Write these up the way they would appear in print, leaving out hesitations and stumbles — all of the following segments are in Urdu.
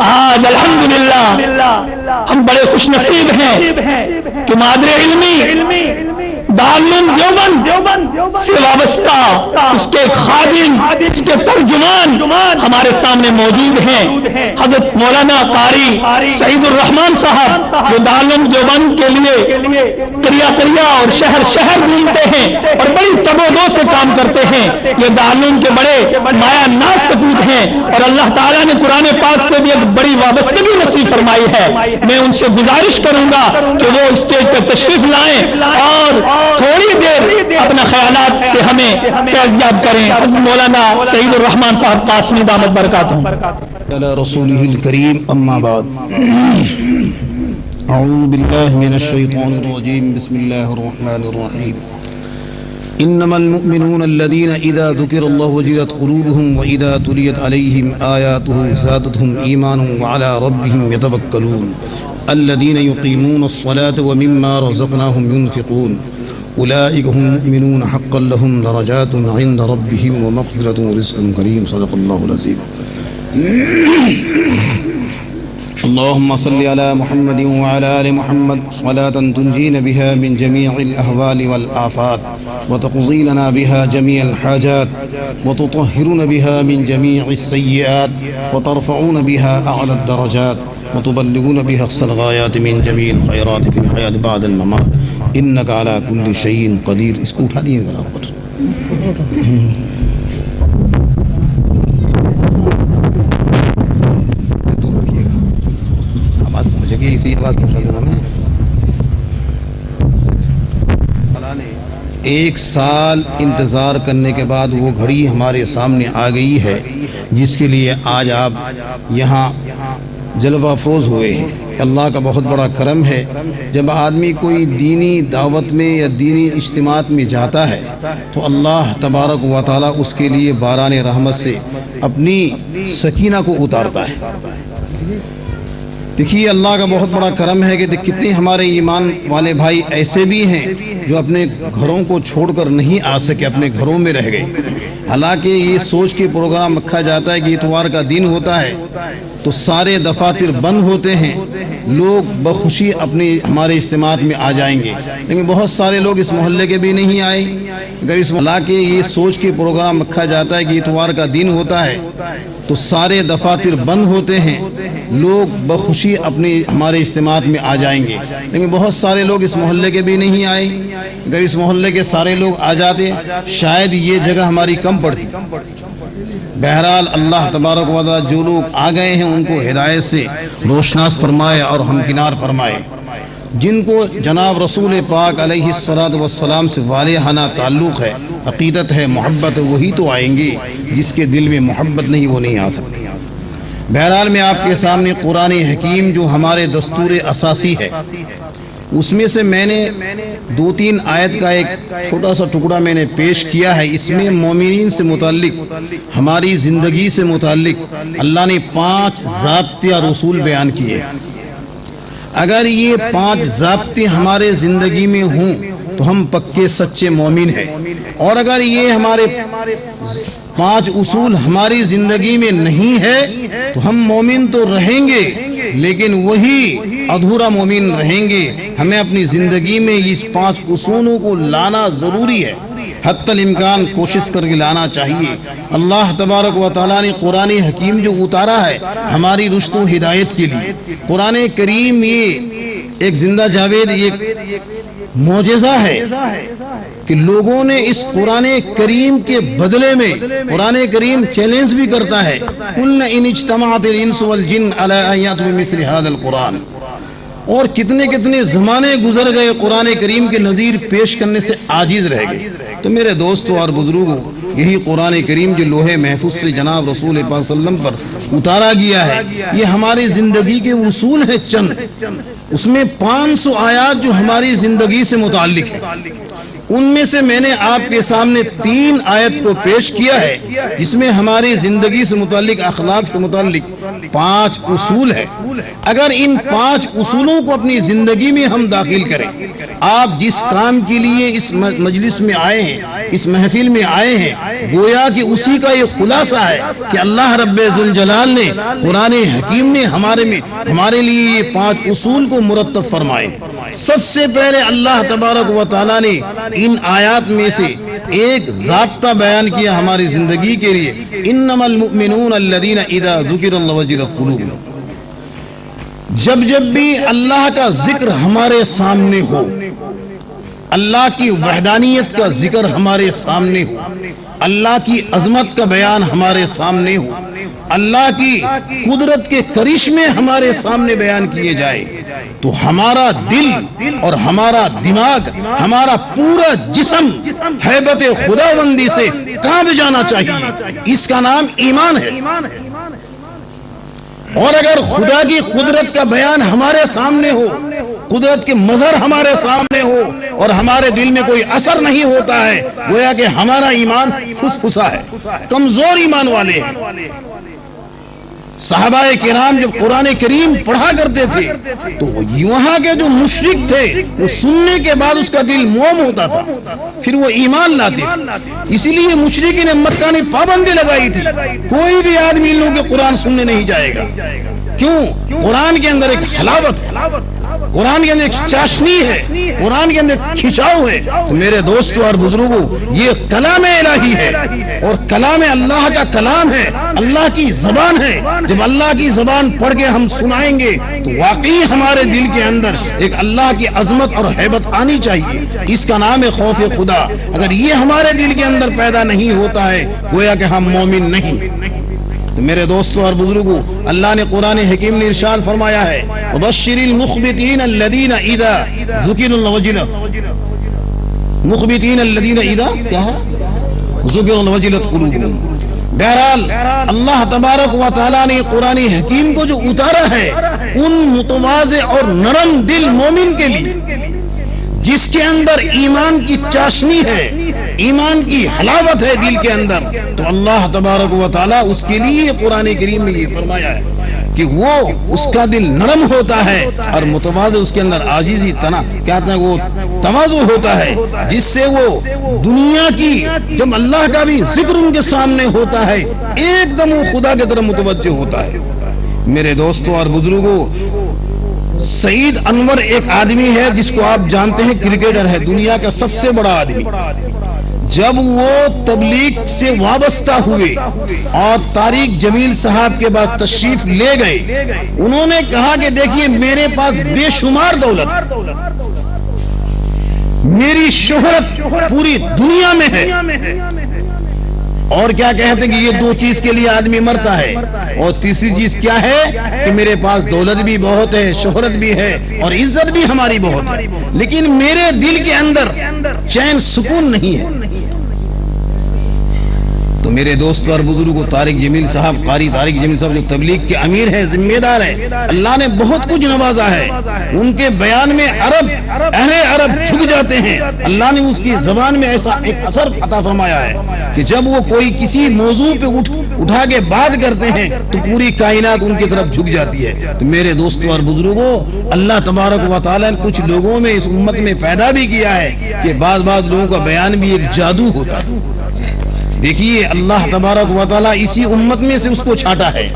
آج الحمدللہ ہم بڑے خوش نصیب ہیں کہ مادر علمی دارالعلوم دیوبند سے وابستہ اس کے خادم، اس کے ترجمان ہمارے سامنے موجود ہیں۔ حضرت مولانا قاری سعید الرحمان صاحب جو دارالعلوم دیوبند کے لیے کریا اور شہر گھومتے ہیں اور بڑی تبودو سے کام کرتے ہیں، یہ دارالعلوم کے بڑے مایا ناز سپوت ہیں اور اللہ تعالیٰ نے قرآن پاک سے بھی ایک بڑی وابستگی نصیب فرمائی ہے۔ میں ان سے گزارش کروں گا کہ وہ اسٹیج پہ تشریف لائیں اور تھوڑی دیر اپنا خیالات سے ہمیں فیضیاب کریں۔ حضرت مولانا سعید الرحمان صاحب قاسمی دامت برکاتہم۔ علی رسولہ الکریم، اما بعد، اعوذ باللہ من الشیطان الرجیم، بسم اللہ الرحمن الرحیم۔ انما المؤمنون الذين اذا ذكر الله وجلت قلوبهم واذا تليت عليهم آياته زادتهم ايمانا وعلى ربهم يتوكلون الذين يقيمون الصلاة ومما رزقناهم ينفقون اولئك هم المؤمنون حقا لهم درجات عند ربهم ومغفرة ورزق كريم۔ صدق الله العظيم۔ اللهم صل على محمد وعلى آل محمد صلاة تنجينا بها من جميع الأهوال والآفات وتقضي لنا بها جميع الحاجات وتطهرنا بها من جميع السيئات وترفعون بها أعلى الدرجات وتبلغون بها أقصى الغايات من جميع الخيرات في الحياة بعد الممات إنك على كل شيء قدير۔ اس کو اٹھا دیے ذرا اوپر۔ اسی بات میں 1 سال انتظار کرنے کے بعد وہ گھڑی ہمارے سامنے آ گئی ہے جس کے لیے آج آپ یہاں جلوہ افروز ہوئے ہیں۔ اللہ کا بہت بڑا کرم ہے، جب آدمی کوئی دینی دعوت میں یا دینی اجتماعات میں جاتا ہے تو اللہ تبارک و تعالیٰ اس کے لیے باران رحمت سے اپنی سکینہ کو اتارتا ہے۔ دیکھیے اللہ کا بہت بڑا کرم ہے کہ کتنے ہمارے ایمان والے بھائی ایسے بھی ہیں جو اپنے گھروں کو چھوڑ کر نہیں آ سکے، اپنے گھروں میں رہ گئے۔ حالانکہ یہ سوچ کے پروگرام رکھا جاتا ہے کہ اتوار کا دن ہوتا ہے تو سارے دفاتر بند ہوتے ہیں، لوگ بخوشی اپنے ہمارے اجتماعات میں آ جائیں گے، لیکن بہت سارے لوگ اس محلے کے بھی نہیں آئے۔ اگر اس حالانکہ یہ سوچ کے پروگرام رکھا جاتا ہے کہ اتوار کا دن ہوتا ہے تو سارے دفاتر بند ہوتے ہیں، لوگ بخوشی اپنے ہمارے اجتماعات میں آ جائیں گے، لیکن بہت سارے لوگ اس محلے کے بھی نہیں آئے۔ اگر اس محلے کے سارے لوگ آ جاتے شاید یہ جگہ ہماری کم پڑتی۔ بہرحال اللہ تبارک و تعالیٰ جو لوگ آ گئے ہیں ان کو ہدایت سے روشناس فرمائے اور ہمکنار فرمائے۔ جن کو جناب رسول پاک علیہ الصلاۃ والسلام سے والہانہ تعلق ہے، عقیدت ہے، محبت ہے، وہی تو آئیں گے۔ جس کے دل میں محبت نہیں وہ نہیں آ سکتے۔ بہرحال میں آپ کے سامنے قرآن حکیم جو ہمارے دستور اساسی ہے اس میں سے میں نے 2-3 آیت کا ایک چھوٹا سا ٹکڑا میں نے پیش کیا ہے۔ اس میں مومنین سے متعلق، ہماری زندگی سے متعلق اللہ نے 5 ضابطے اور اصول بیان کیے۔ اگر یہ 5 ضابطے ہمارے زندگی میں ہوں تو ہم پکے سچے مومن ہیں، اور اگر یہ ہمارے 5 اصول ہماری زندگی میں نہیں ہے تو ہم مومن تو رہیں گے لیکن وہی ادھورا مومن رہیں گے۔ ہمیں اپنی زندگی میں اس 5 اصولوں کو لانا ضروری ہے، حتی الامکان کوشش کر کے لانا چاہیے۔ اللہ تبارک و تعالیٰ نے قرآن حکیم جو اتارا ہے ہماری رشد و ہدایت کے لیے، قرآن کریم یہ ایک زندہ جاوید ایک معجزہ ہے کہ لوگوں نے اس قرآن کریم کے بدلے میں، قرآن کریم چیلنج بھی کرتا ہے، قُلْ إِنِ اجْتَمَعَتِ الْإِنسُ وَالْجِنُّ عَلَىٰ أَن يَأْتُوا بِمِثْلِ هَٰذَا الْقُرْآنِ۔ اور کتنے زمانے گزر گئے قرآن کریم کے نظیر پیش کرنے سے عاجز رہ گئے۔ تو میرے دوستوں اور بزرگوں، یہی قرآن کریم جو لوح محفوظ سے جناب رسول پاک صلی اللہ علیہ وسلم پر اتارا گیا ہے، یہ ہماری زندگی کے اصول ہیں چند۔ اس میں 500 آیات جو ہماری زندگی سے متعلق ہے، ان میں سے میں نے آپ کے سامنے 3 آیت کو پیش کیا ہے جس میں ہماری زندگی سے متعلق، اخلاق سے متعلق 5 اصول ہے۔ اگر ان 5 اصولوں کو اپنی زندگی میں ہم داخل کریں، آپ جس کام کے لیے اس مجلس میں آئے ہیں، اس محفل میں آئے ہیں، گویا کہ اسی کا یہ خلاصہ ہے کہ اللہ رب ذوالجلال نے قرآن حکیم میں ہمارے لیے یہ 5 اصول کو مرتب فرمائے۔ سب سے پہلے اللہ تبارک و تعالیٰ نے ان آیات میں سے ایک ضابطہ بیان کیا ہماری زندگی کے لیے، انما المؤمنون الذین اذا ذکر اللہ وجلت قلوبهم۔ جب بھی اللہ کا ذکر ہمارے سامنے ہو، اللہ کی وحدانیت کا ذکر ہمارے سامنے ہو، اللہ کی عظمت کا بیان ہمارے سامنے ہو، اللہ کی قدرت کے کرشمے ہمارے سامنے بیان کیے جائے، تو ہمارا دل اور ہمارا دماغ، ہمارا پورا جسم ہیبت خداوندی سے کانپ جانا چاہیے۔ اس کا نام ایمان ہے۔ اور اگر خدا کی قدرت کا بیان ہمارے سامنے ہو، قدرت کے مظہر ہمارے سامنے ہو اور ہمارے دل میں کوئی اثر نہیں ہوتا ہے، گویا کہ ہمارا ایمان پھسپھسا ہے، کمزور ایمان والے ہیں۔ صحابہ کرام جب قرآن کریم پڑھا کرتے تھے تو وہاں کے جو مشرک تھے وہ سننے کے بعد اس کا دل موم ہوتا تھا، پھر وہ ایمان لاتے تھے۔ اسی لیے مشرکین مکہ نے پابندی لگائی تھی، کوئی بھی آدمی ان لوگوں کے قرآن سننے نہیں جائے گا۔ کیوں؟ قرآن کے اندر ایک حلاوت ہے، قرآن کے اندر ایک چاشنی ہے، قرآن کے اندر کھچاؤ ہے۔ تو میرے دوستو اور بزرگوں، یہ کلام الہی ہے اور کلام اللہ کا کلام ہے، اللہ کی زبان ہے۔ جب اللہ کی زبان پڑھ کے ہم سنائیں گے تو واقعی ہمارے دل کے اندر ایک اللہ کی عظمت اور ہیبت آنی چاہیے۔ اس کا نام ہے خوف خدا۔ اگر یہ ہمارے دل کے اندر پیدا نہیں ہوتا ہے، گویا کہ ہم مومن نہیں۔ تو میرے دوستو اور بزرگوں، اللہ نے قرآن حکیم میں ارشاد فرمایا ہے، وَبَشِّرِ الْمُخْبِتِينَ الَّذِينَ إِذَا ذُكِرَ اللَّهُ وَجِلَتْ مُخْبِتِينَ الَّذِينَ إِذَا کیا ہے ذُكِرَ اللَّهُ وَجِلَتْ قُلُوبُهُمْ۔ بہرحال اللہ تبارک و تعالیٰ نے قرآن حکیم کو جو اتارا ہے ان متواضع اور نرم دل مومن کے لیے، جس کے اندر ایمان کی چاشنی ہے، ایمان کی حلاوت ہے دل کے اندر، تو اللہ تبارک و تعالیٰ اس کے لیے قرآن کریم میں یہ فرمایا ہے کہ وہ اس کا دل نرم ہوتا ہے اور متواضع، اس کے اندر عاجزی کہتے ہیں وہ تواضع ہوتا ہے، جس سے وہ دنیا کی جب اللہ کا بھی ذکر ان کے سامنے ہوتا ہے ایک دم وہ خدا کی طرف متوجہ ہوتا ہے۔ میرے دوستوں اور بزرگوں، سعید انور ایک آدمی ہے جس کو آپ جانتے ہیں، کرکٹر ہے، دنیا کا سب سے بڑا آدمی۔ جب وہ تبلیغ سے وابستہ ہوئے اور طارق جمیل صاحب کے بعد تشریف لے گئے، انہوں نے کہا کہ دیکھیے میرے پاس بے شمار دولت ہے، میری شہرت پوری دنیا میں ہے، اور کیا کہتے ہیں کہ یہ 2 چیز کے لیے آدمی مرتا ہے، اور تیسری چیز کیا ہے کہ میرے پاس دولت بھی بہت ہے، شہرت بھی ہے اور عزت بھی ہماری بہت ہے، لیکن میرے دل کے اندر چین سکون نہیں ہے۔ تو میرے دوست اور بزرگوں، طارق جمیل صاحب، قاری طارق جمیل صاحب جو تبلیغ کے امیر ہیں، ذمہ دار ہیں، اللہ نے بہت کچھ نوازا ہے، ان کے بیان میں اہل عرب جھک جاتے ہیں۔ اللہ نے اس کی زبان میں ایسا ایک اثر عطا فرمایا ہے کہ جب وہ کوئی کسی موضوع پہ اٹھا کے بات کرتے ہیں تو پوری کائنات ان کی طرف جھک جاتی ہے۔ تو میرے دوستوں اور بزرگوں، اللہ تبارک و تعالیٰ نے کچھ لوگوں میں اس امت میں پیدا بھی کیا ہے کہ بعض لوگوں کا بیان بھی ایک جادو ہوتا ہے۔ دیکھیے اللہ تبارک و تعالیٰ اسی امت میں سے اس کو چھاٹا ہے،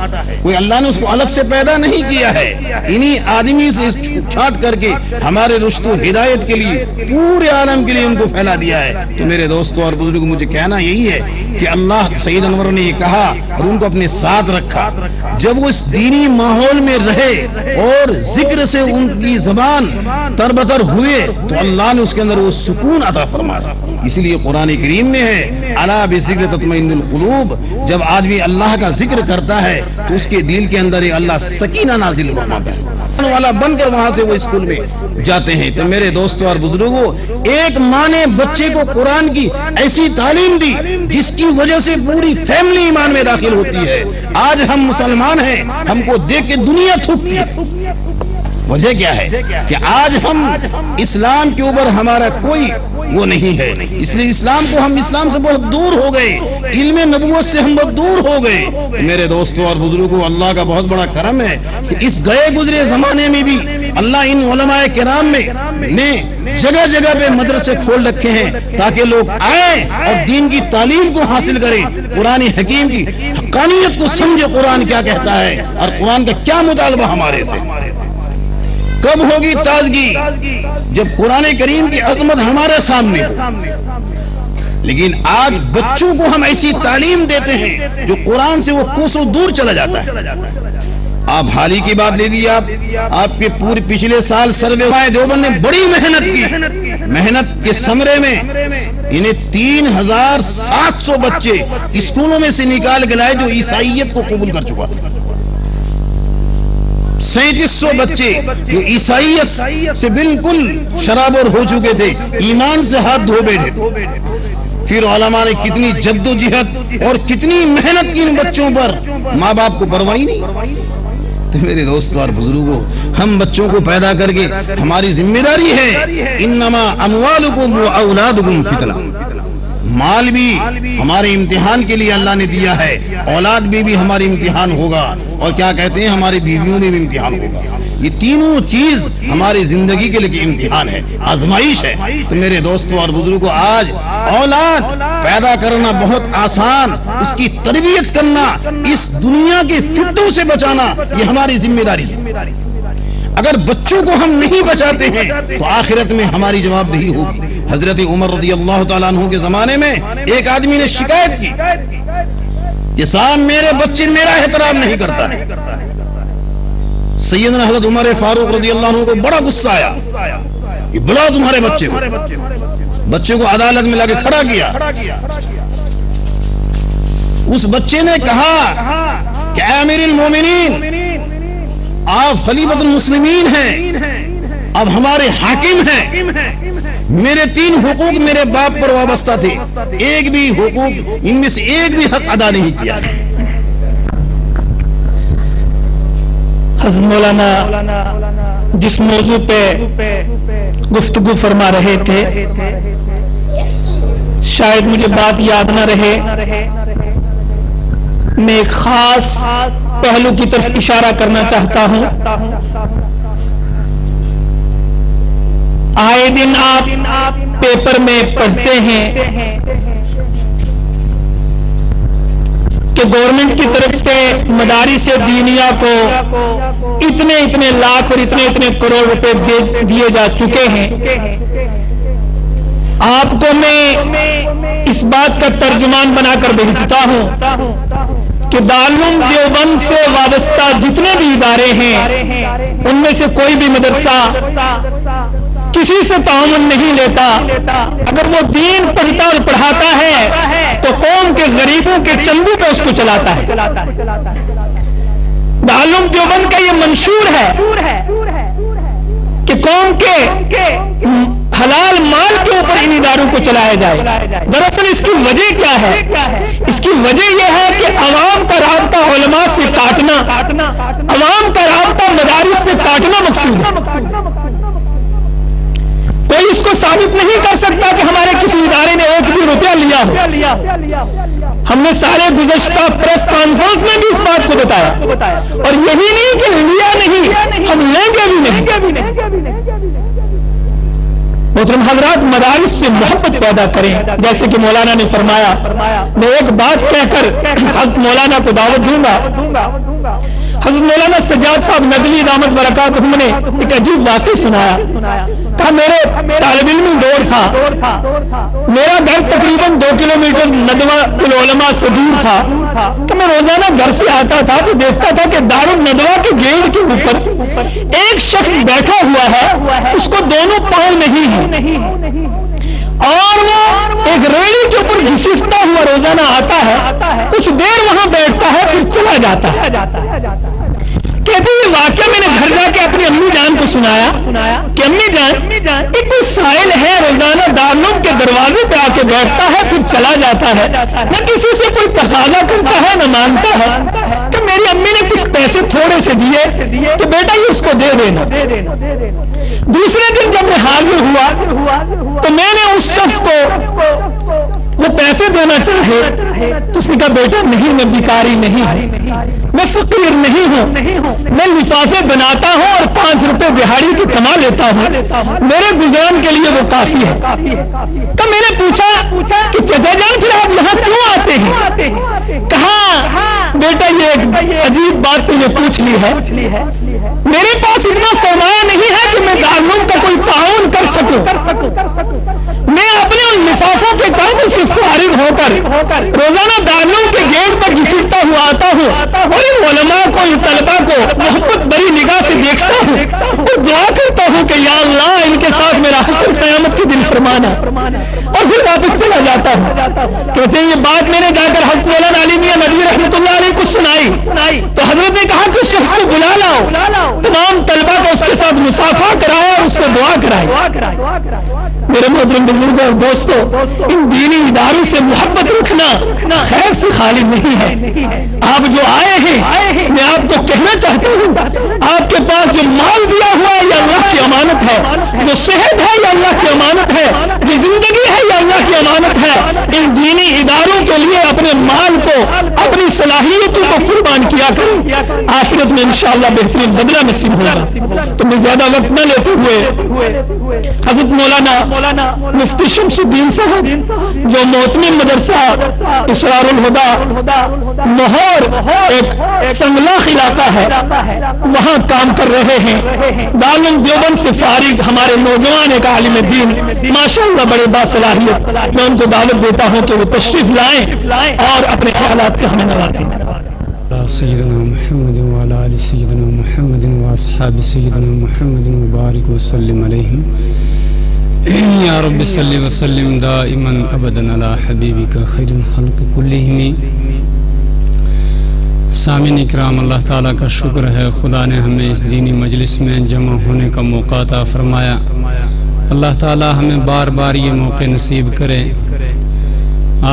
کوئی اللہ نے اس کو الگ سے پیدا نہیں کیا ہے، انہی آدمی سے چھاٹ کر کے ہمارے رشد و ہدایت کے لیے پورے عالم کے لیے ان کو پھیلا دیا ہے۔ تو میرے دوستوں اور بزرگوں، مجھے کہنا یہی ہے کہ اللہ سید انور نے یہ کہا اور ان کو اپنے ساتھ رکھا، جب وہ اس دینی ماحول میں رہے اور ذکر سے ان کی زبان تربتر ہوئے تو اللہ نے اس کے اندر وہ سکون عطا فرمایا۔ اسی لیے قرآن کریم میں ہے الا بذکر تطمئن القلوب، جب آدمی اللہ کا ذکر کرتا ہے تو اس کے دل کے اندر اللہ سکینہ نازل فرماتا ہے، والا بن کر وہاں سے وہ اسکول میں جاتے ہیں۔ تو میرے دوستوں اور بزرگوں، ایک ماں نے بچے کو قرآن کی ایسی تعلیم دی جس کی وجہ سے پوری فیملی ایمان میں داخل ہوتی ہے۔ آج ہم مسلمان ہیں، ہم کو دیکھ کے دنیا تھوکتی ہے۔ وجہ کیا ہے کہ آج ہم اسلام کے اوپر ہمارا کوئی وہ نہیں ہے. اس لیے ہم اسلام سے بہت دور ہو گئے, علم نبوت سے ہم بہت دور ہو گئے. میرے دوستوں اور بزرگوں, اللہ کا بہت بڑا کرم ہے کہ اس گئے گزرے زمانے میں بھی اللہ ان علماء کرام نے جگہ جگہ پہ مدرسے کھول رکھے ہیں تاکہ لوگ آئیں اور دین کی تعلیم کو حاصل کریں, قرآن حکیم کی حقانیت کو سمجھے, قرآن کیا کہتا ہے اور قرآن کا کیا مطالبہ ہمارے سے. کب ہوگی تازگی؟ جب قرآن کریم کی عظمت ہمارے سامنے ہو. لیکن آج بچوں کو ہم ایسی تعلیم دیتے ہیں جو قرآن سے وہ کوسوں دور چلا جاتا ہے. آپ حال ہی کی بات لے لیجیے, آپ کے پورے پچھلے سال سروے دیوبند نے بڑی محنت کی. محنت کے ثمرے میں انہیں 3700 بچے اسکولوں میں سے نکال کے لائے جو عیسائیت کو قبول کر چکا تھا. 3700 بچے جو عیسائیت سے بالکل شرابور ہو چکے تھے, ایمان سے ہاتھ دھو بیٹھے تھے. پھر علماء نے کتنی جد و جہد اور کتنی محنت کی ان بچوں پر, ماں باپ کو پرواہ نہیں. تو میرے دوستو اور بزرگوں, ہم بچوں کو پیدا کر کے ہماری ذمہ داری ہے, انما اموالکم و اولادکم فتنہ. مال بھی ہمارے امتحان کے لیے اللہ نے دیا ہے, اولاد بھی ہماری امتحان ہوگا, اور کیا کہتے ہیں ہماری بیویوں میں بھی امتحان ہوگا. یہ تینوں چیز ہماری زندگی کے لیے امتحان ہے, آزمائش ہے. تو میرے دوستوں اور بزرگوں, آج اولاد پیدا کرنا بہت آسان, اس کی تربیت کرنا, اس دنیا کے فتنوں سے بچانا, یہ ہماری ذمہ داری ہے. اگر بچوں کو ہم نہیں بچاتے ہیں تو آخرت میں ہماری جواب دہی ہوگی. حضرت عمر رضی اللہ تعالیٰ عنہ کے زمانے میں ایک آدمی نے شکایت کی کہ صاحب میرے بچے میرا احترام نہیں کرتا ہے. سیدنا حضرت عمر فاروق رضی اللہ عنہ کو بڑا غصہ آیا کہ بلاؤ تمہارے بچے کو. بچے کو عدالت میں لا کے کھڑا کیا. اس بچے نے کہا کہ اے امیر المومنین, آپ خلیفۃ المسلمین ہیں, اب ہمارے حاکم ہیں. میرے 3 حقوق میرے باپ پر وابستہ تھے, ایک بھی حقوق ان میں سے ایک بھی حق ادا نہیں کیا. حضرت مولانا جس موضوع پہ گفتگو فرما رہے تھے, شاید مجھے بات یاد نہ رہے, میں ایک خاص پہلو کی طرف اشارہ کرنا چاہتا ہوں. آئے دن آپ پیپر میں پڑھتے ہیں کہ گورنمنٹ کی طرف سے مدارس دینیہ کو اتنے لاکھ اور اتنے کروڑ روپے دیے جا چکے ہیں. آپ کو میں اس بات کا ترجمان بنا کر بھیجتا ہوں کہ دارالعلوم دیوبند سے وابستہ جتنے بھی ادارے ہیں ان میں سے کوئی بھی مدرسہ کسی سے تعاون نہیں لیتا. اگر وہ دین پڑھتا اور پڑھاتا ہے تو قوم کے غریبوں کے چندے پہ اس کو چلاتا ہے. دارالعلوم دیوبند کا یہ منشور ہے کہ قوم کے حلال مال کے اوپر ان اداروں کو چلایا جائے. دراصل اس کی وجہ کیا ہے؟ اس کی وجہ یہ ہے کہ عوام کا رابطہ علماء سے کاٹنا, عوام کا رابطہ مدارس سے کاٹنا مقصود ہے. کوئی اس کو ثابت نہیں کر سکتا کہ ہمارے کسی ادارے نے 1 بھی روپیہ لیا ہو. ہم نے سارے گزشتہ پریس کانفرنس میں بھی اس بات کو بتایا, اور یہی نہیں کہ لیا نہیں, ہم لیں گے بھی نہیں. محترم حضرات, مدارس سے محبت پیدا کریں. جیسے کہ مولانا نے فرمایا, میں ایک بات کہہ کر حضرت مولانا کو دعوت دوں گا. حضرت مولانا سجاد صاحب ندوی دامت برکاتہم نے ایک عجیب واقعہ سنایا. کہا میرے طالب علمی دور تھا, میرا گھر تقریباً 2 کلومیٹر ندوہ العلماء سے دور تھا. کہ میں روزانہ گھر سے آتا تھا تو دیکھتا تھا کہ دارالندوہ کے گیٹ کے اوپر ایک شخص بیٹھا ہوا ہے, اس کو دونوں پاؤں نہیں ہیں, اور وہ ایک ریڑھی کے اوپر گھسیٹتا ہوا روزانہ آتا ہے, کچھ دیر وہاں بیٹھتا ہے, پھر چلا جاتا ہے. کہتے ہیں یہ واقعہ میں نے گھر جا کے اپنی امی جان کو سنایا کہ امی جان, ایک کوئی سائل ہے روزانہ دارالعلوم کے دروازے پہ آ کے بیٹھتا ہے, پھر چلا جاتا ہے, نہ کسی سے کوئی تقاضا کرتا ہے نہ مانگتا ہے. کہ میری امی نے کچھ پیسے تھوڑے سے دیے کہ بیٹا یہ اس کو دے دینا. دوسرے دن جب میں حاضر ہوا تو میں نے اس شخص کو وہ پیسے دینا چاہے تو اس نے کہا بیٹا نہیں، میں بیکاری نہیں ہوں، میں فقیر نہیں ہوں، میں لفافے بناتا ہوں اور 5 روپے دہاڑی کے کما لیتا ہوں، میرے گزران کے لیے وہ کافی ہے۔ تو میں نے پوچھا کہ چچا جان پھر آپ یہاں کیوں آتے ہیں؟ کہا بیٹا یہ ایک عجیب بات تو نے پوچھ لی ہے، میرے پاس اتنا سرمایہ نہیں ہے کہ میں دارالعلوم کا کوئی تعاون کر سکوں، میں اپنے ان لفافوں کے کاموں سے فارغ ہو کر روزانہ دارالعلوم کے گیٹ پر گھسیٹتا ہوا آتا ہوں اور ان علماء کو، ان طلباء کو محبت بری نگاہ سے دیکھتا ہوں اور دعا کرتا ہوں کہ یا اللہ ان کے ساتھ میرا حشر قیامت کے دن فرمانا، اور پھر واپس چلا جاتا ہوں۔ کہتے ہیں یہ بات میں نے جا کر حضرت مولانا علی میاں ندوی رحمۃ اللہ علیہ کو سنائی تو حضرت نے کہا کہ اس شخص کو بلا لاؤ، تمام طلباء کو اس کے ساتھ مصافحہ کرایا اور اس سے دعا کرائی۔ میرے محترم بزرگوں اور دوستوں، ان دینی اداروں سے محبت رکھنا خیر سے خالی نہیں ہے۔ آپ جو آئے ہیں میں آپ کو کہنا چاہتا ہوں آپ کے پاس جو مال دیا ہوا ہے یہ اللہ کی امانت ہے، جو صحت ہے یہ اللہ کی امانت ہے، جو زندگی ہے یہ اللہ کی امانت ہے۔ ان دینی اداروں کے لیے اپنے مال کو، اپنی صلاحیتوں کو قربان کیا کریں، آخرت میں انشاءاللہ بہترین بدلہ نصیب ہوگا۔ تو میں زیادہ وقت نہ لیتے ہوئے حضرت مولانا مفتی شمس الدین صاحب جو محتمم مدرسہ اسرار الہدیٰ لاہور ایک سنگلاخ علاقہ ہے وہاں کام کر رہے ہیں، دارالعلوم دیوبند سے فارغ ہمارے نوجوان ایک عالم دین ماشاءاللہ بڑے باصلاحیت، میں ان کو دعوت دیتا ہوں کہ وہ تشریف لائیں اور اپنے خیالات سے ہمیں نوازیں۔ سیدنا محمد وعلى آل سیدنا محمد واصحاب سیدنا محمد وبارک وسلم علیہم یا رب صلی وسلم دائما ابدا علی حبیبک خیر الخلق کلہم۔ سامعین اکرام، اللہ تعالیٰ کا شکر ہے خدا نے ہمیں اس دینی مجلس میں جمع ہونے کا موقع عطا فرمایا۔ اللہ تعالیٰ ہمیں بار بار یہ موقع نصیب کرے۔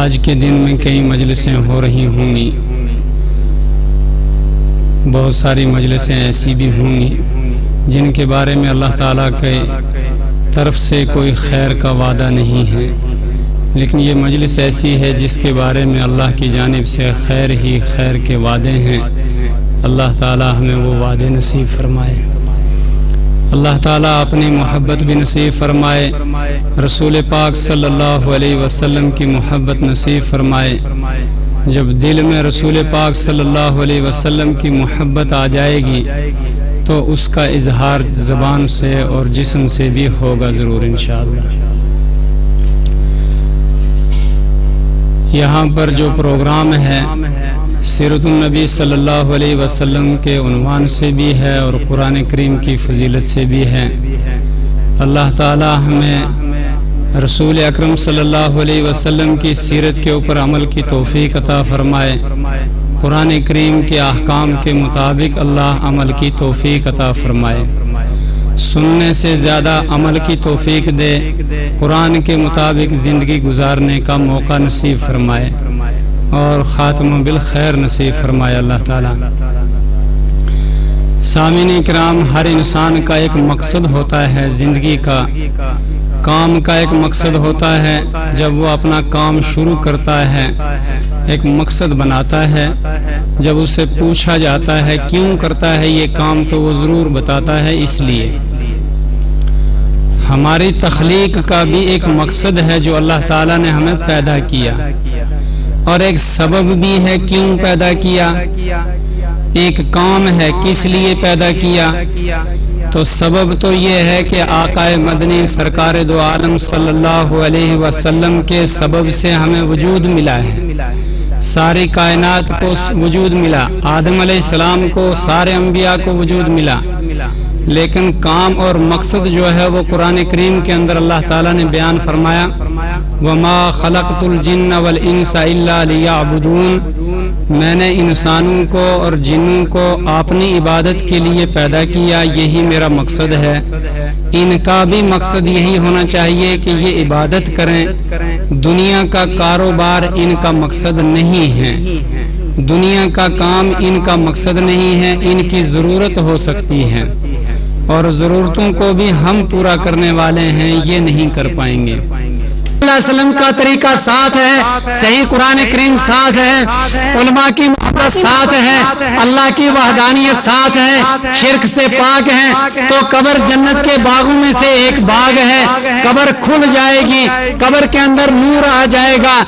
آج کے دن میں کئی مجلسیں ہو رہی ہوں گی، بہت ساری مجلسیں ایسی بھی ہوں گی جن کے بارے میں اللہ تعالیٰ کے طرف سے کوئی خیر کا وعدہ نہیں ہے، لیکن یہ مجلس ایسی ہے جس کے بارے میں اللہ کی جانب سے خیر ہی خیر کے وعدے ہیں۔ اللہ تعالیٰ ہمیں وہ وعدے نصیب فرمائے، اللہ تعالیٰ اپنی محبت بھی نصیب فرمائے، رسول پاک صلی اللہ علیہ وسلم کی محبت نصیب فرمائے۔ جب دل میں رسول پاک صلی اللہ علیہ وسلم کی محبت آ جائے گی تو اس کا اظہار زبان سے اور جسم سے بھی ہوگا ضرور انشاءاللہ۔ یہاں پر جو پروگرام ہے سیرت النبی صلی اللہ علیہ وسلم کے عنوان سے بھی ہے اور قرآن کریم کی فضیلت سے بھی ہے۔ اللہ تعالی ہمیں رسول اکرم صلی اللہ علیہ وسلم کی سیرت کے اوپر عمل کی توفیق عطا فرمائے، قرآن کریم کے احکام کے مطابق اللہ عمل کی توفیق عطا فرمائے، سننے سے زیادہ عمل کی توفیق دے، قرآن کے مطابق زندگی گزارنے کا موقع نصیب فرمائے اور خاتمہ بالخیر نصیب فرمائے اللہ تعالی۔ سامعین اکرام، ہر انسان کا ایک مقصد ہوتا ہے، زندگی کا کام کا ایک مقصد ہوتا ہے۔ جب وہ اپنا کام شروع کرتا ہے ایک مقصد بناتا ہے، جب اسے پوچھا جاتا ہے کیوں کرتا ہے یہ کام تو وہ ضرور بتاتا ہے اس لیے۔ ہماری تخلیق کا بھی ایک مقصد ہے جو اللہ تعالیٰ نے ہمیں پیدا کیا، اور ایک سبب بھی ہے کیوں پیدا کیا، ایک کام ہے کس لیے پیدا کیا۔ تو سبب تو یہ ہے کہ آقا مدنی سرکار دو عالم صلی اللہ علیہ وسلم کے سبب سے ہمیں وجود ملا ہے، ساری کائنات کو وجود ملا، آدم علیہ السلام کو، سارے انبیاء کو وجود ملا، لیکن کام اور مقصد جو ہے وہ قرآن کریم کے اندر اللہ تعالیٰ نے بیان فرمایا، وَمَا خَلَقْتُ الْجِنَّ وَالْإِنسَ إِلَّا لِيَعْبُدُونَ، میں نے انسانوں کو اور جنوں کو اپنی عبادت کے لیے پیدا کیا، یہی میرا مقصد ہے۔ ان کا بھی مقصد یہی ہونا چاہیے کہ یہ عبادت کریں، دنیا کا کاروبار ان کا مقصد نہیں ہے، دنیا کا کام ان کا مقصد نہیں ہے، ان کی ضرورت ہو سکتی ہے، اور ضرورتوں کو بھی ہم پورا کرنے والے ہیں، یہ نہیں کر پائیں گے۔ اللہ علیہ وسلم کا طریقہ ساتھ ہے، صحیح قرآن کریم ساتھ ہے، علماء کی محبت ساتھ ہے، اللہ کی وحدانیت ساتھ ہے، شرک سے پاک ہے، تو قبر جنت کے باغوں میں سے ایک باغ ہے۔ قبر کھل جائے گی، قبر کے اندر نور آ جائے گا،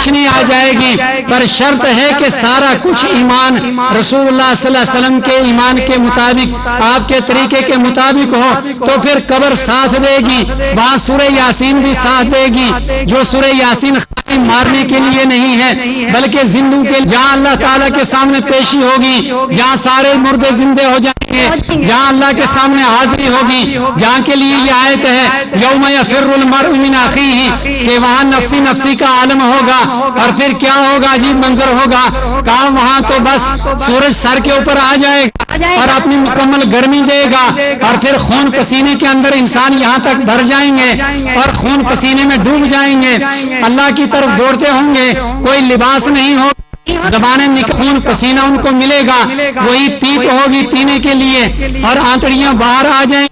روشنی آ جائے گی، پر شرط ہے کہ سارا کچھ ایمان رسول اللہ صلی اللہ علیہ وسلم کے ایمان کے مطابق، آپ کے طریقے کے مطابق ہو، تو پھر قبر ساتھ دے گی۔ وہاں سورہ یاسین بھی ساتھ دے گی، جو سورہ یاسین مارنے کے لیے نہیں ہے بلکہ زندوں کے، جہاں اللہ تعالیٰ کے سامنے پیشی ہوگی، جہاں سارے مردے زندے ہو جائیں گے، جہاں اللہ کے سامنے حاضری ہوگی، جہاں کے لیے یہ آیت ہے یوم یفر المرء من اخیہ، کہ وہاں نفسی نفسی کا عالم ہوگا۔ اور پھر کیا ہوگا؟ عجیب منظر ہوگا، کہا وہاں تو بس سورج سر کے اوپر آ جائے گا اور اپنی مکمل گرمی دے گا، اور پھر خون پسینے کے اندر انسان یہاں تک بھر جائیں گے اور خون پسینے میں ڈوب جائیں گے، اللہ کی طرف دوڑتے ہوں گے، کوئی لباس نہیں ہوگا، زبانیں خون پسینہ ان کو ملے گا، وہی پیپ ہوگی پینے کے لیے، اور آنتڑیاں باہر آ جائیں،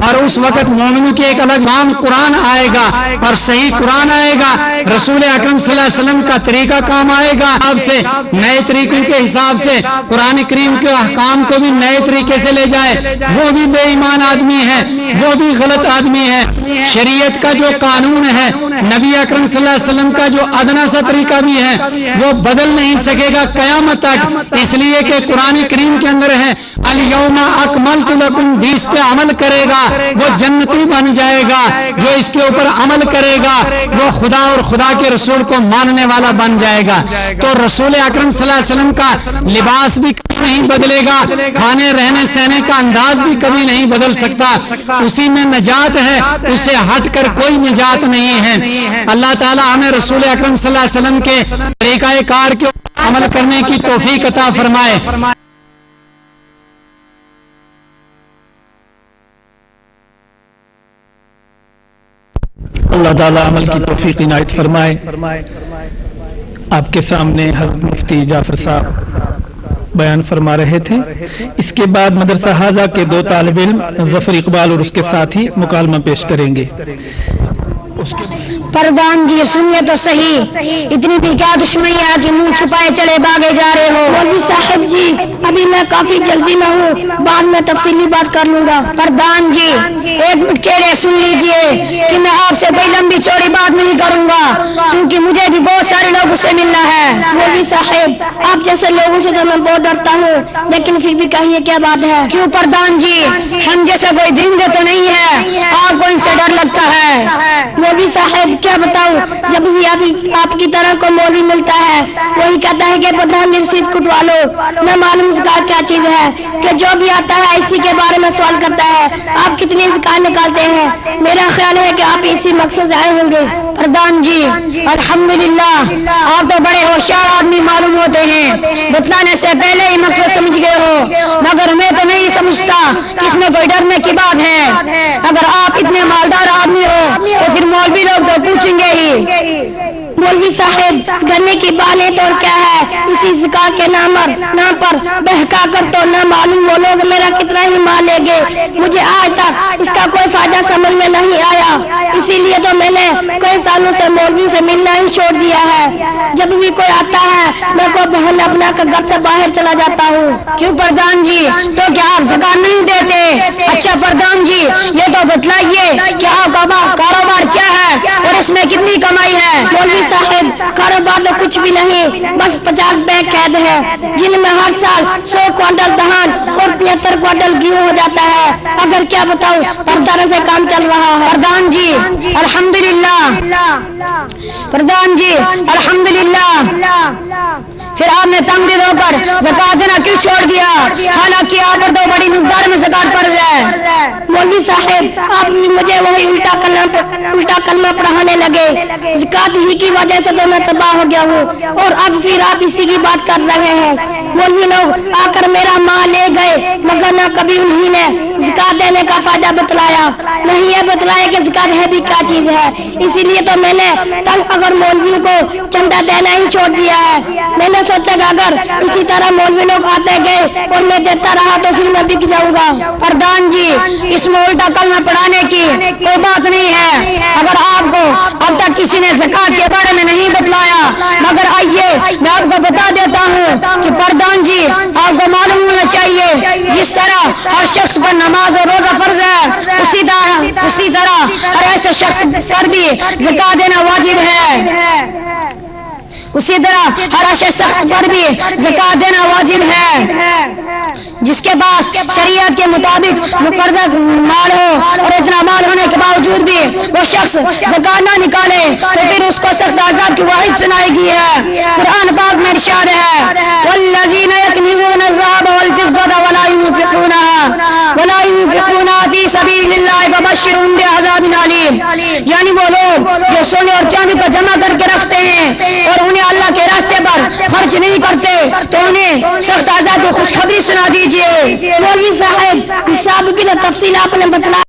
اور اس وقت مومنوں کے ایک الگ نام قرآن آئے گا، اور صحیح قرآن آئے گا، رسول اکرم صلی اللہ علیہ وسلم کا طریقہ کام آئے گا، آپ سے نئے طریقوں کے حساب سے قرآن کریم کے احکام کو بھی نئے طریقے سے لے جائے، وہ بھی بے ایمان آدمی ہے، وہ بھی غلط آدمی ہے۔ شریعت کا جو قانون ہے، نبی اکرم صلی اللہ علیہ وسلم کا جو ادنا سا طریقہ بھی ہے، وہ بدل نہیں سکے گا قیامت تک، اس لیے کہ قرآن کریم کے اندر ہے الیوم اکملت لکم، جس پہ عمل کرے گا وہ جنتی بن جائے گا، جو اس کے اوپر عمل کرے گا وہ خدا اور خدا کے رسول کو ماننے والا بن جائے گا۔ تو رسول اکرم صلی اللہ علیہ وسلم کا لباس بھی کبھی نہیں بدلے گا، کھانے رہنے سہنے کا انداز بھی کبھی نہیں بدل سکتا، اسی میں نجات ہے، اسے ہٹ کر کوئی نجات نہیں ہے۔ اللہ تعالی ہمیں رسول اکرم صلی اللہ علیہ وسلم کے طریقہ کار کے عمل کرنے کی توفیق عطا فرمائے۔ اللہ تعالیٰ عمل کی توفیق عنایت فرمائے۔ آپ کے سامنے حضرت مفتی جعفر صاحب بیان فرما رہے تھے، اس کے بعد مدرسہ حاضہ کے 2 طالب علم ظفر اقبال اور اس کے ساتھی مکالمہ پیش کریں گے۔ پردان جی سنیے تو صحیح، اتنی بھی کیا دشمنی ہے کہ منہ چھپائے چلے بھاگے جا رہے ہو؟ مولوی صاحب جی ابھی میں کافی جلدی میں ہوں، بعد میں تفصیلی بات کر لوں گا۔ پردان جی 1 منٹ کے لیے سن لیجئے کہ میں آپ سے کوئی لمبی چوڑی بات نہیں کروں گا، کیونکہ مجھے بھی بہت سارے لوگوں سے ملنا ہے۔ مولوی صاحب آپ جیسے لوگوں سے تو میں بہت ڈرتا ہوں، لیکن پھر بھی کہیے کیا بات ہے؟ کیوں پردان جی ہم جیسے کوئی درندے تو نہیں ہے، آپ کو ان سے ڈر لگتا ہے؟ مولوی صاحب کیا بتاؤں، جب بھی آپ کی طرح کو مولوی ملتا ہے وہی کہتا ہے کہ پردھان جی رسید کٹوا لو، میں معلوم زکات کیا چیز ہے کہ جو بھی آتا ہے اسی کے بارے میں سوال کرتا ہے، آپ کتنی زکات نکالتے ہیں؟ میرا خیال ہے کہ آپ اسی مقصد سے آئے ہوں گے۔ پردھان جی الحمدللہ آپ تو بڑے ہوشیار آدمی معلوم ہوتے ہیں، بتلانے سے پہلے ہی مقصد سمجھ گئے ہو، مگر میں تو نہیں سمجھتا کہ اس میں کوئی ڈرنے کی بات ہے۔ اگر آپ اتنے مالدار آدمی ہو تو پھر مولوی لوگ تو پوچھیں گے ہی۔ مولوی صاحب ڈرنے کی بات اور کیا ہے، اسی زکات کے نام پر بہکا کر تو نہ معلوم وہ لوگ میرا کتنا ہی مال لے گئے، مجھے آج تک اس کا کوئی فائدہ سمجھ میں نہیں آیا، اسی لیے تو میں نے کئی سالوں سے مولوی سے ملنا ہی چھوڑ دیا ہے۔ جب بھی کوئی آتا ہے میں کوئی بہانہ بنا کر گھر سے باہر چلا جاتا ہوں۔ کیوں پردھان جی تو کیا آپ زکات نہیں دیتے؟ اچھا پردھان جی یہ تو بتلائیے کہ آپ کا کاروبار کیا ہے اور اس میں کتنی کمائی ہے؟ مولوی صاحب کاروبار تو کچھ بھی نہیں، بس 50 بینک قید ہے جن میں ہر سال 100 کوئنٹل دھان اور 75 کوئنٹل گیہوں ہو جاتا ہے، اگر کیا بتاؤں اس طرح سے کام چل رہا ہے۔ پردھان جی الحمدللہ، پردھان جی الحمدللہ، پھر آپ نے تنگ دل ہو کر زکات دینا کیوں چھوڑ دیا، حالانکہ آپ پر تو بڑی مقدار میں زکات فرض ہے؟ مولوی صاحب آپ مجھے وہی الٹا کلمہ پڑھانے لگے، زکات ہی کی وجہ سے تو میں تباہ ہو گیا ہوں، اور اب پھر آپ اسی کی بات کر رہے ہیں۔ مولوی لوگ آ کر میرا مال لے گئے، مگر نہ کبھی انہی نے زکات دینے کا فائدہ بتلایا، نہیں یہ بتلایا کہ زکات ہے بھی کیا چیز ہے۔ اسی لیے تو میں نے تنگ اگر مولویوں کو چندہ دینا ہی چھوڑ دیا ہے۔ میں نے سوچا کہ اگر اسی طرح مولوی لوگ آتے گئے اور میں دیتا رہا تو پھر میں بک جاؤں گا۔ پردھان جی، اس میں الٹا کلمہ پڑھانے کی کوئی بات نہیں ہے۔ اگر آپ کو اب تک کسی نے زکات کے بارے میں نہیں بتلایا، مگر آئیے میں آپ کو بتا دیتا ہوں کہ پردھان جی آپ کو معلوم ہونا چاہیے جس طرح ہر شخص پر نماز اور روزہ فرض ہے، اسی طرح ہر ایسے شخص پر بھی زکات دینا واجب ہے۔ اسی طرح ہر ایسے شخص پر بھی زکات دینا واجب ہے جس کے پاس شریعت کے مطابق مقررہ مال ہو، اور اتنا مال ہونے کے باوجود بھی وہ شخص زکات نہ نکالے تو پھر اس کو سخت عذاب کی وعید سنائی گئی ہے۔ قرآن پاک میں ارشاد ہے والذین یکنزون الذهب والفضة ولا ينفقونها في سبيل الله فبشرهم بعذاب علیم، یعنی وہ لوگ جو سونے اور چاندی کو جمع کر کے رکھتے ہیں اور انہیں اللہ کے راستے پر خرچ نہیں کرتے تو انہیں سخت عذاب کی خوشخبری سنا دیجیے۔ مولوی صاحب حساب کی تفصیل آپ نے بتلا